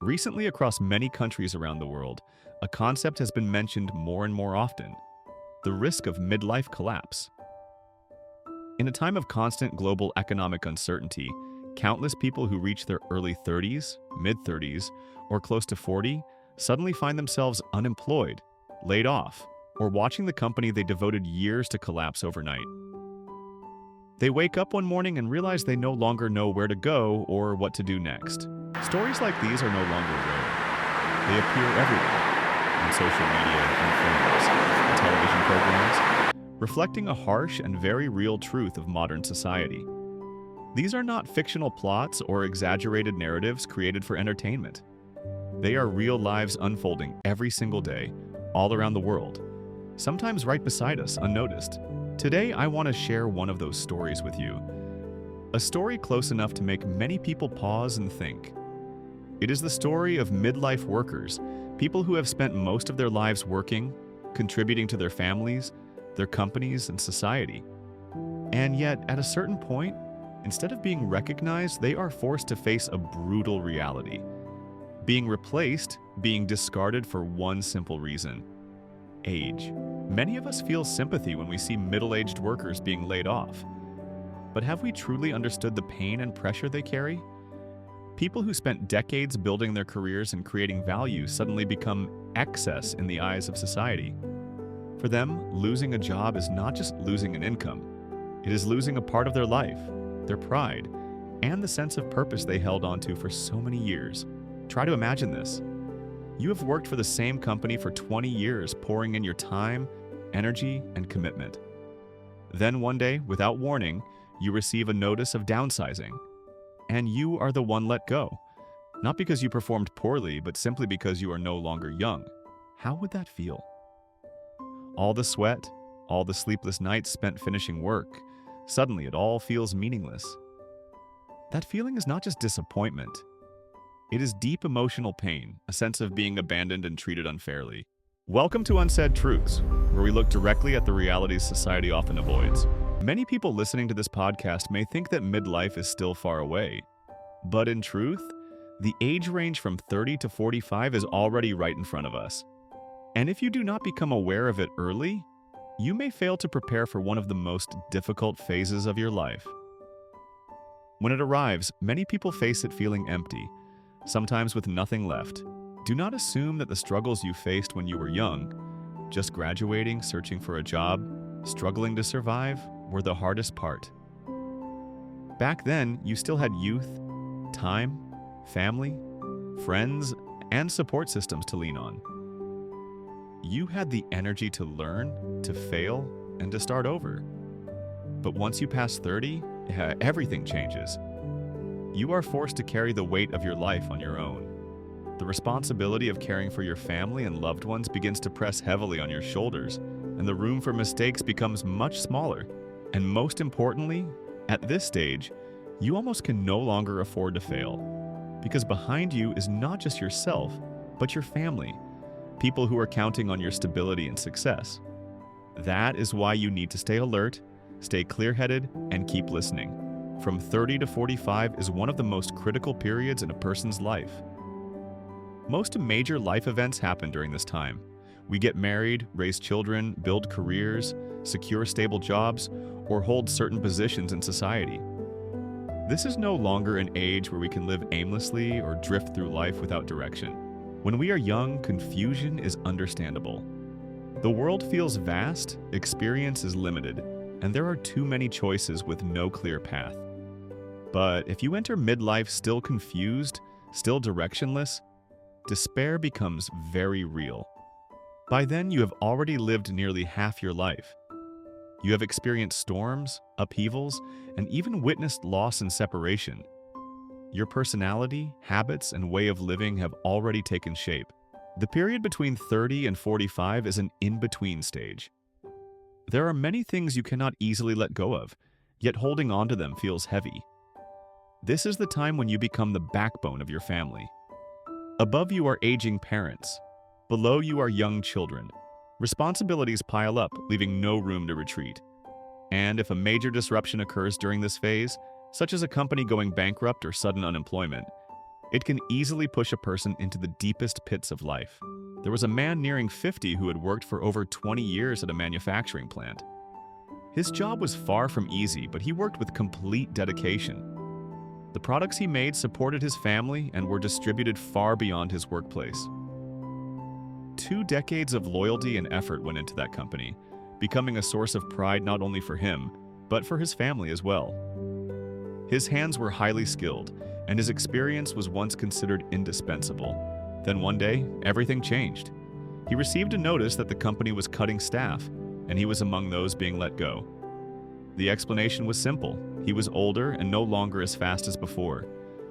Recently, across many countries around the world, a concept has been mentioned more and more often: the risk of midlife collapse. In a time of constant global economic uncertainty, countless people who reach their early 30s, mid 30s, or close to 40 suddenly find themselves unemployed, laid off, or watching the company they devoted years to collapse overnight. They wake up one morning and realize they no longer know where to go or what to do next. Stories like these are no longer rare. They appear everywhere, on social media and films and television programs, reflecting a harsh and very real truth of modern society. These are not fictional plots or exaggerated narratives created for entertainment. They are real lives unfolding every single day, all around the world, sometimes right beside us, unnoticed. Today, I want to share one of those stories with you. A story close enough to make many people pause and think. It is the story of midlife workers, people who have spent most of their lives working, contributing to their families, their companies, and society. And yet, at a certain point, instead of being recognized, they are forced to face a brutal reality. Being replaced, being discarded for one simple reason: age. Many of us feel sympathy when we see middle-aged workers being laid off. But have we truly understood the pain and pressure they carry? People who spent decades building their careers and creating value suddenly become excess in the eyes of society. For them, losing a job is not just losing an income. It is losing a part of their life, their pride, and the sense of purpose they held onto for so many years. Try to imagine this. You have worked for the same company for 20 years, pouring in your time, energy, and commitment. Then one day, without warning, you receive a notice of downsizing, and you are the one let go. Not because you performed poorly, but simply because you are no longer young. How would that feel? All the sweat, all the sleepless nights spent finishing work, suddenly it all feels meaningless. That feeling is not just disappointment. It is deep emotional pain, a sense of being abandoned and treated unfairly. Welcome to Unsaid Truths, where we look directly at the realities society often avoids. Many people listening to this podcast may think that midlife is still far away. But in truth, the age range from 30 to 45 is already right in front of us. And if you do not become aware of it early, you may fail to prepare for one of the most difficult phases of your life. When it arrives, many people face it feeling empty, sometimes with nothing left. Do not assume that the struggles you faced when you were young, just graduating, searching for a job, struggling to survive, were the hardest part. Back then, you still had youth, time, family, friends, and support systems to lean on. You had the energy to learn, to fail, and to start over. But once you pass 30, everything changes. You are forced to carry the weight of your life on your own. The responsibility of caring for your family and loved ones begins to press heavily on your shoulders, and the room for mistakes becomes much smaller. And most importantly, at this stage, you almost can no longer afford to fail. Because behind you is not just yourself, but your family, people who are counting on your stability and success. That is why you need to stay alert, stay clear-headed, and keep listening. From 30 to 45 is one of the most critical periods in a person's life. Most major life events happen during this time. We get married, raise children, build careers, secure stable jobs, or hold certain positions in society. This is no longer an age where we can live aimlessly or drift through life without direction. When we are young, confusion is understandable. The world feels vast, experience is limited, and there are too many choices with no clear path. But if you enter midlife still confused, still directionless, despair becomes very real. By then, you have already lived nearly half your life. You have experienced storms, upheavals, and even witnessed loss and separation. Your personality, habits, and way of living have already taken shape. The period between 30 and 45 is an in-between stage. There are many things you cannot easily let go of, yet holding on to them feels heavy. This is the time when you become the backbone of your family. Above you are aging parents. Below you are young children. Responsibilities pile up, leaving no room to retreat. And if a major disruption occurs during this phase, such as a company going bankrupt or sudden unemployment, It can easily push a person into the deepest pits of life. There was a man nearing 50 who had worked for over 20 years at a manufacturing plant. His job was far from easy, but he worked with complete dedication. The products he made supported his family and were distributed far beyond his workplace. 2 decades of loyalty and effort went into that company, becoming a source of pride not only for him, but for his family as well. His hands were highly skilled, and his experience was once considered indispensable. Then one day, everything changed. He received a notice that the company was cutting staff, and he was among those being let go. The explanation was simple. He was older and no longer as fast as before.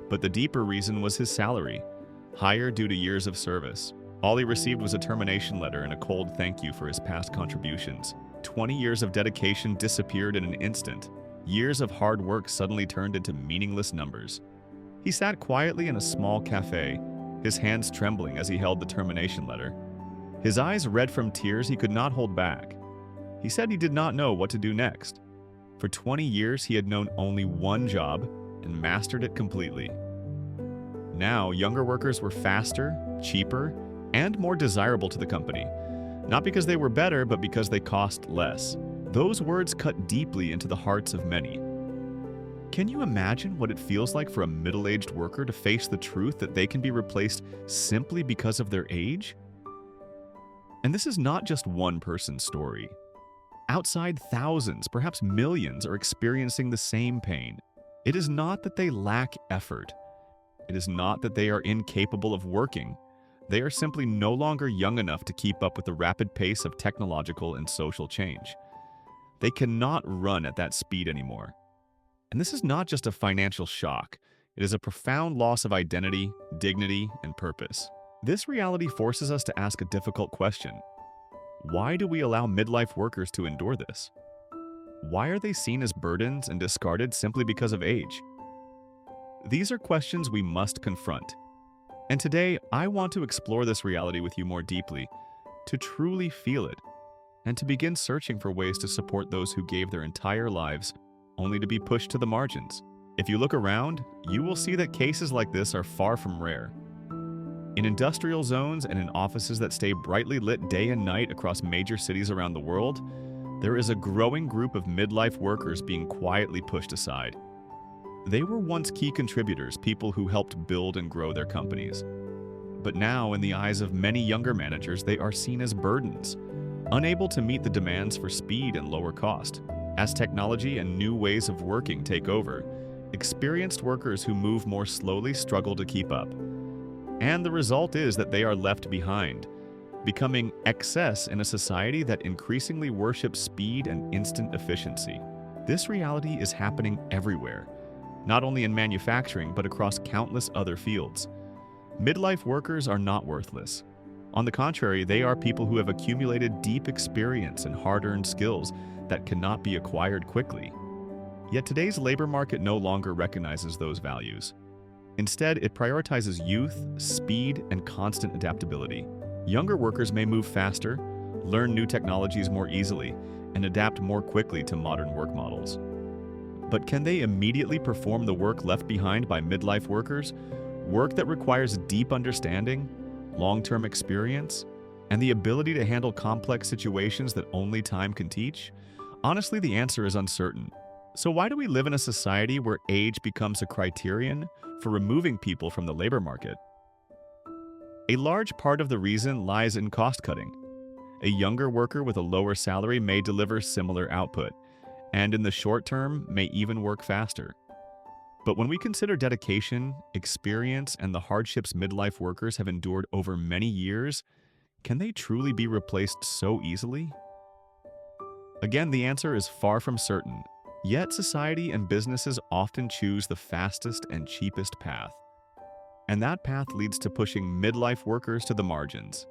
But the deeper reason was his salary, higher due to years of service. All he received was a termination letter and a cold thank you for his past contributions. 20 years of dedication disappeared in an instant. Years of hard work suddenly turned into meaningless numbers. He sat quietly in a small cafe, his hands trembling as he held the termination letter. His eyes red from tears he could not hold back. He said he did not know what to do next. For 20 years, he had known only one job and mastered it completely. Now, younger workers were faster, cheaper, and more desirable to the company. Not because they were better, but because they cost less. Those words cut deeply into the hearts of many. Can you imagine what it feels like for a middle-aged worker to face the truth that they can be replaced simply because of their age? And this is not just one person's story. Outside, thousands, perhaps millions, are experiencing the same pain. It is not that they lack effort. It is not that they are incapable of working. They are simply no longer young enough to keep up with the rapid pace of technological and social change. They cannot run at that speed anymore. And this is not just a financial shock. It is a profound loss of identity, dignity, and purpose. This reality forces us to ask a difficult question. Why do we allow midlife workers to endure this? Why are they seen as burdens and discarded simply because of age? These are questions we must confront. And today, I want to explore this reality with you more deeply, to truly feel it, and to begin searching for ways to support those who gave their entire lives only to be pushed to the margins. If you look around, you will see that cases like this are far from rare. In industrial zones and in offices that stay brightly lit day and night across major cities around the world, there is a growing group of midlife workers being quietly pushed aside. They were once key contributors, people who helped build and grow their companies. But now, in the eyes of many younger managers, they are seen as burdens, unable to meet the demands for speed and lower cost. As technology and new ways of working take over, experienced workers who move more slowly struggle to keep up. And the result is that they are left behind, becoming excess in a society that increasingly worships speed and instant efficiency. This reality is happening everywhere, not only in manufacturing but across countless other fields. Midlife workers are not worthless. On the contrary, they are people who have accumulated deep experience and hard-earned skills that cannot be acquired quickly. Yet today's labor market no longer recognizes those values. Instead, it prioritizes youth, speed, and constant adaptability. Younger workers may move faster, learn new technologies more easily, and adapt more quickly to modern work models. But can they immediately perform the work left behind by midlife workers? Work that requires deep understanding, long-term experience, and the ability to handle complex situations that only time can teach? Honestly, the answer is uncertain. So why do we live in a society where age becomes a criterion for removing people from the labor market? A large part of the reason lies in cost cutting. A younger worker with a lower salary may deliver similar output, and in the short term may even work faster. But when we consider dedication, experience, and the hardships midlife workers have endured over many years, can they truly be replaced so easily? Again, the answer is far from certain. Yet society and businesses often choose the fastest and cheapest path. And that path leads to pushing midlife workers to the margins.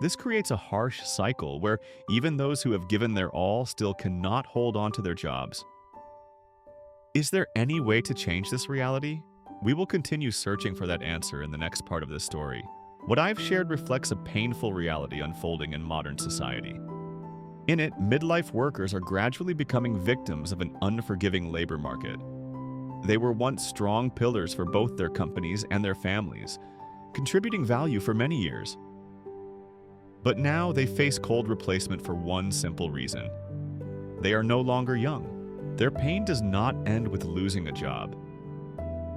This creates a harsh cycle where even those who have given their all still cannot hold on to their jobs. Is there any way to change this reality? We will continue searching for that answer in the next part of this story. What I've shared reflects a painful reality unfolding in modern society. In it, midlife workers are gradually becoming victims of an unforgiving labor market. They were once strong pillars for both their companies and their families, contributing value for many years. But now they face cold replacement for one simple reason. They are no longer young. Their pain does not end with losing a job.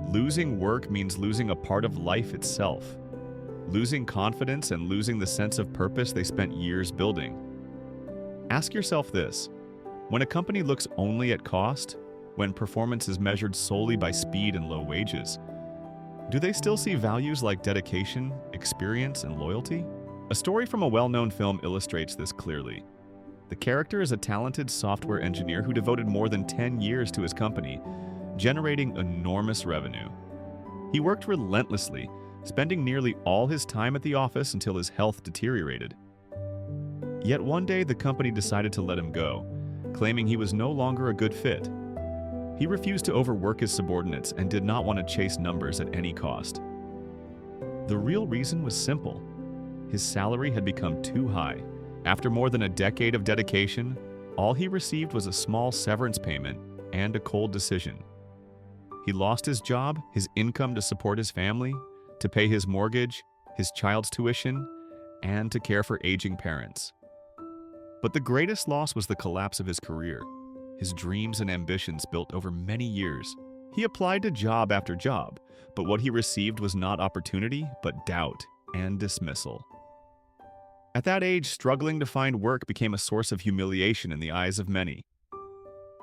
Losing work means losing a part of life itself, losing confidence and losing the sense of purpose they spent years building. Ask yourself this: when a company looks only at cost, when performance is measured solely by speed and low wages, do they still see values like dedication, experience, and loyalty? A story from a well-known film illustrates this clearly. The character is a talented software engineer who devoted more than 10 years to his company, generating enormous revenue. He worked relentlessly, spending nearly all his time at the office until his health deteriorated. Yet one day the company decided to let him go, claiming he was no longer a good fit. He refused to overwork his subordinates and did not want to chase numbers at any cost. The real reason was simple. His salary had become too high. After more than a decade of dedication, all he received was a small severance payment and a cold decision. He lost his job, his income to support his family, to pay his mortgage, his child's tuition, and to care for aging parents. But the greatest loss was the collapse of his career, his dreams and ambitions built over many years. He applied to job after job, but what he received was not opportunity, but doubt and dismissal. At that age, struggling to find work became a source of humiliation in the eyes of many.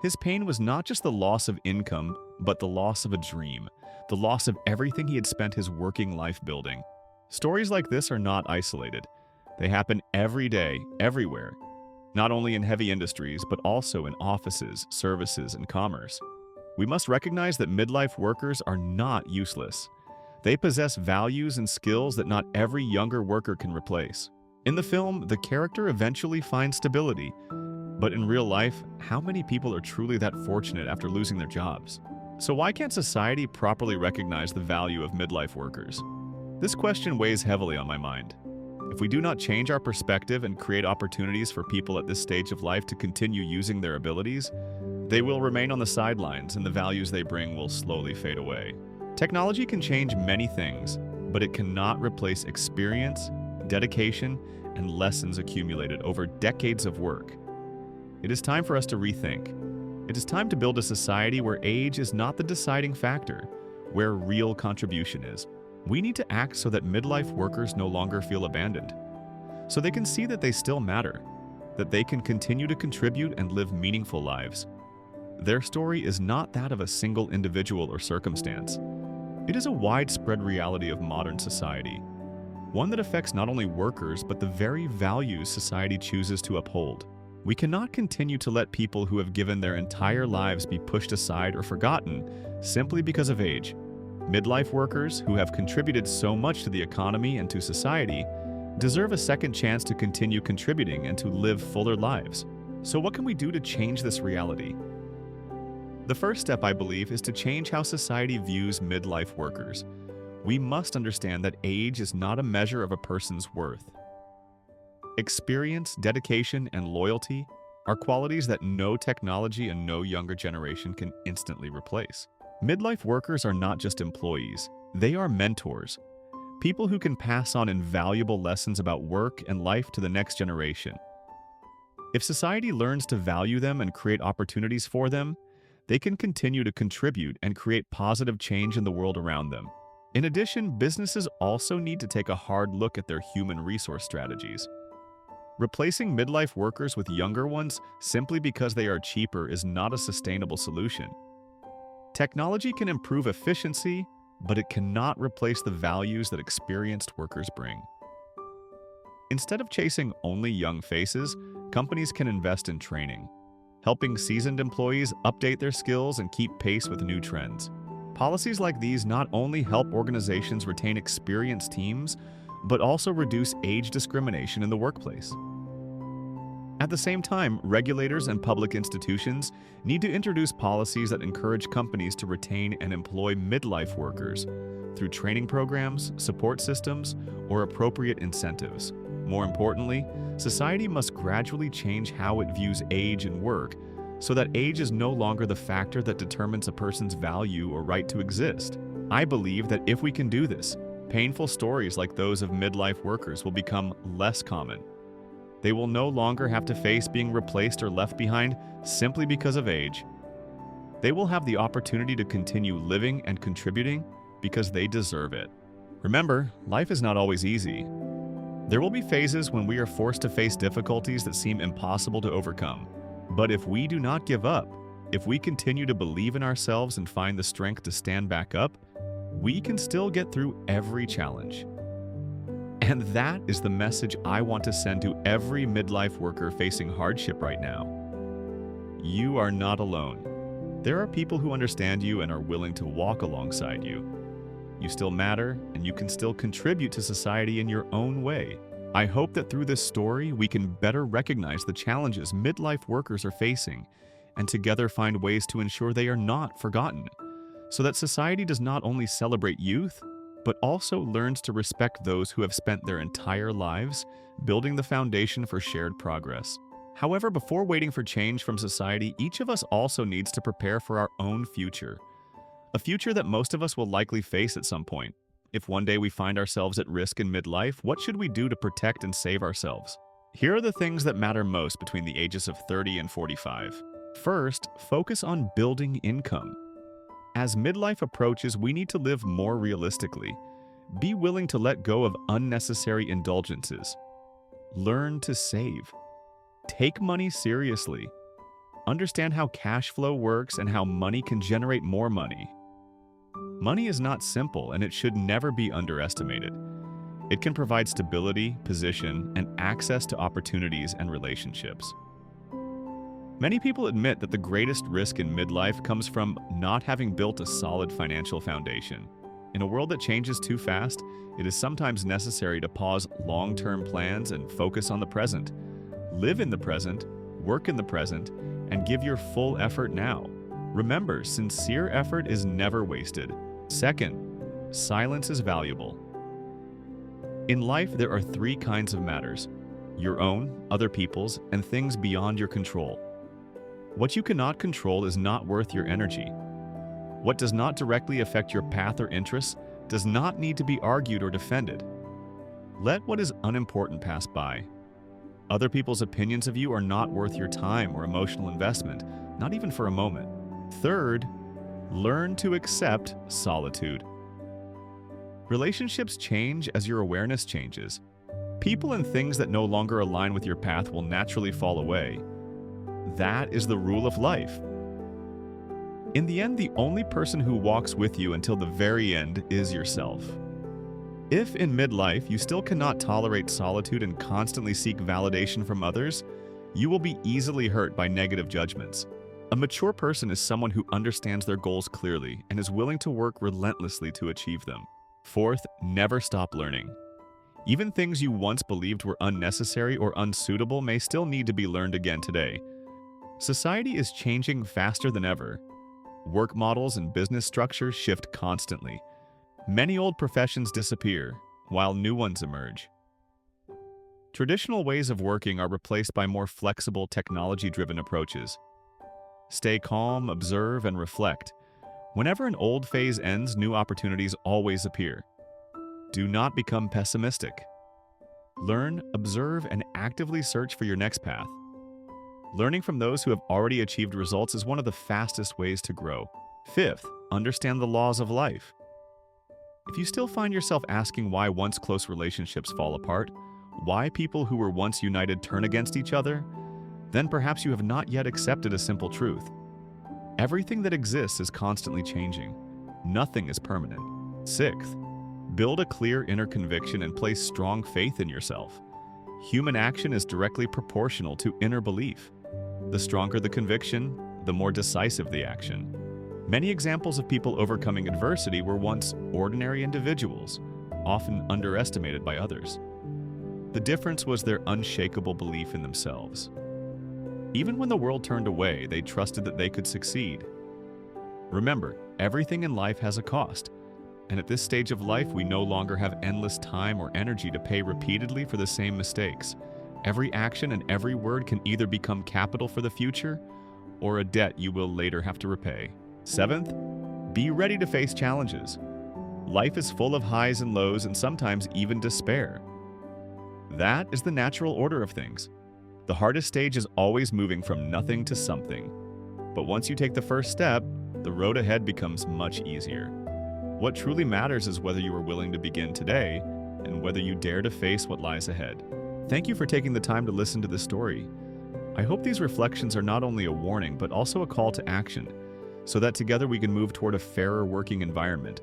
His pain was not just the loss of income, but the loss of a dream, the loss of everything he had spent his working life building. Stories like this are not isolated. They happen every day, everywhere, not only in heavy industries, but also in offices, services, and commerce. We must recognize that midlife workers are not useless. They possess values and skills that not every younger worker can replace. In the film, the character eventually finds stability, but in real life, how many people are truly that fortunate after losing their jobs? So why can't society properly recognize the value of midlife workers? This question weighs heavily on my mind. If we do not change our perspective and create opportunities for people at this stage of life to continue using their abilities, they will remain on the sidelines and the values they bring will slowly fade away. Technology can change many things, but it cannot replace experience, dedication, and lessons accumulated over decades of work. It is time for us to rethink. It is time to build a society where age is not the deciding factor, where real contribution is. We need to act so that midlife workers no longer feel abandoned, so they can see that they still matter, that they can continue to contribute and live meaningful lives. Their story is not that of a single individual or circumstance. It is a widespread reality of modern society, one that affects not only workers but the very values society chooses to uphold. We cannot continue to let people who have given their entire lives be pushed aside or forgotten simply because of age. Midlife workers, who have contributed so much to the economy and to society, deserve a second chance to continue contributing and to live fuller lives. So what can we do to change this reality? The first step, I believe, is to change how society views midlife workers. We must understand that age is not a measure of a person's worth. Experience, dedication, and loyalty are qualities that no technology and no younger generation can instantly replace. Midlife workers are not just employees, they are mentors, people who can pass on invaluable lessons about work and life to the next generation. If society learns to value them and create opportunities for them, they can continue to contribute and create positive change in the world around them. In addition, businesses also need to take a hard look at their human resource strategies. Replacing midlife workers with younger ones simply because they are cheaper is not a sustainable solution. Technology can improve efficiency, but it cannot replace the values that experienced workers bring. Instead of chasing only young faces, companies can invest in training, helping seasoned employees update their skills and keep pace with new trends. Policies like these not only help organizations retain experienced teams, but also reduce age discrimination in the workplace. At the same time, regulators and public institutions need to introduce policies that encourage companies to retain and employ midlife workers through training programs, support systems, or appropriate incentives. More importantly, society must gradually change how it views age and work so that age is no longer the factor that determines a person's value or right to exist. I believe that if we can do this, painful stories like those of midlife workers will become less common. They will no longer have to face being replaced or left behind simply because of age. They will have the opportunity to continue living and contributing because they deserve it. Remember, life is not always easy. There will be phases when we are forced to face difficulties that seem impossible to overcome. But if we do not give up, if we continue to believe in ourselves and find the strength to stand back up, we can still get through every challenge. And that is the message I want to send to every midlife worker facing hardship right now. You are not alone. There are people who understand you and are willing to walk alongside you. You still matter, and you can still contribute to society in your own way. I hope that through this story, we can better recognize the challenges midlife workers are facing and together find ways to ensure they are not forgotten, so that society does not only celebrate youth, but also learns to respect those who have spent their entire lives building the foundation for shared progress. However, before waiting for change from society, each of us also needs to prepare for our own future. A future that most of us will likely face at some point. If one day we find ourselves at risk in midlife, what should we do to protect and save ourselves? Here are the things that matter most between the ages of 30 and 45. First, focus on building income. As midlife approaches, we need to live more realistically. Be willing to let go of unnecessary indulgences. Learn to save. Take money seriously. Understand how cash flow works and how money can generate more money. Money is not simple, and it should never be underestimated. It can provide stability, position, and access to opportunities and relationships. Many people admit that the greatest risk in midlife comes from not having built a solid financial foundation. In a world that changes too fast, it is sometimes necessary to pause long-term plans and focus on the present. Live in the present, work in the present, and give your full effort now. Remember, sincere effort is never wasted. Second, silence is valuable. In life, there are three kinds of matters: your own, other people's, and things beyond your control. What you cannot control is not worth your energy. What does not directly affect your path or interests does not need to be argued or defended. Let what is unimportant pass by. Other people's opinions of you are not worth your time or emotional investment, not even for a moment. Third, learn to accept solitude. Relationships change as your awareness changes. People and things that no longer align with your path will naturally fall away. That is the rule of life. In the end, the only person who walks with you until the very end is yourself. If in midlife you still cannot tolerate solitude and constantly seek validation from others, you will be easily hurt by negative judgments. A mature person is someone who understands their goals clearly and is willing to work relentlessly to achieve them. Fourth, never stop learning. Even things you once believed were unnecessary or unsuitable may still need to be learned again today. Society is changing faster than ever. Work models and business structures shift constantly. Many old professions disappear, while new ones emerge. Traditional ways of working are replaced by more flexible, technology-driven approaches. Stay calm, observe, and reflect. Whenever an old phase ends, new opportunities always appear. Do not become pessimistic. Learn, observe, and actively search for your next path. Learning from those who have already achieved results is one of the fastest ways to grow. Fifth, understand the laws of life. If you still find yourself asking why once close relationships fall apart, why people who were once united turn against each other, then perhaps you have not yet accepted a simple truth. Everything that exists is constantly changing. Nothing is permanent. Sixth, build a clear inner conviction and place strong faith in yourself. Human action is directly proportional to inner belief. The stronger the conviction, the more decisive the action. Many examples of people overcoming adversity were once ordinary individuals, often underestimated by others. The difference was their unshakable belief in themselves. Even when the world turned away, they trusted that they could succeed. Remember, everything in life has a cost, and at this stage of life, we no longer have endless time or energy to pay repeatedly for the same mistakes. Every action and every word can either become capital for the future or a debt you will later have to repay. Seventh, be ready to face challenges. Life is full of highs and lows and sometimes even despair. That is the natural order of things. The hardest stage is always moving from nothing to something. But once you take the first step, the road ahead becomes much easier. What truly matters is whether you are willing to begin today and whether you dare to face what lies ahead. Thank you for taking the time to listen to this story. I hope these reflections are not only a warning but also a call to action, so that together we can move toward a fairer working environment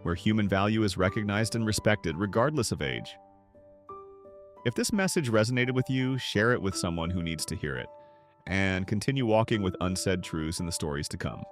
where human value is recognized and respected regardless of age. If this message resonated with you, share it with someone who needs to hear it, and continue walking with unsaid truths in the stories to come.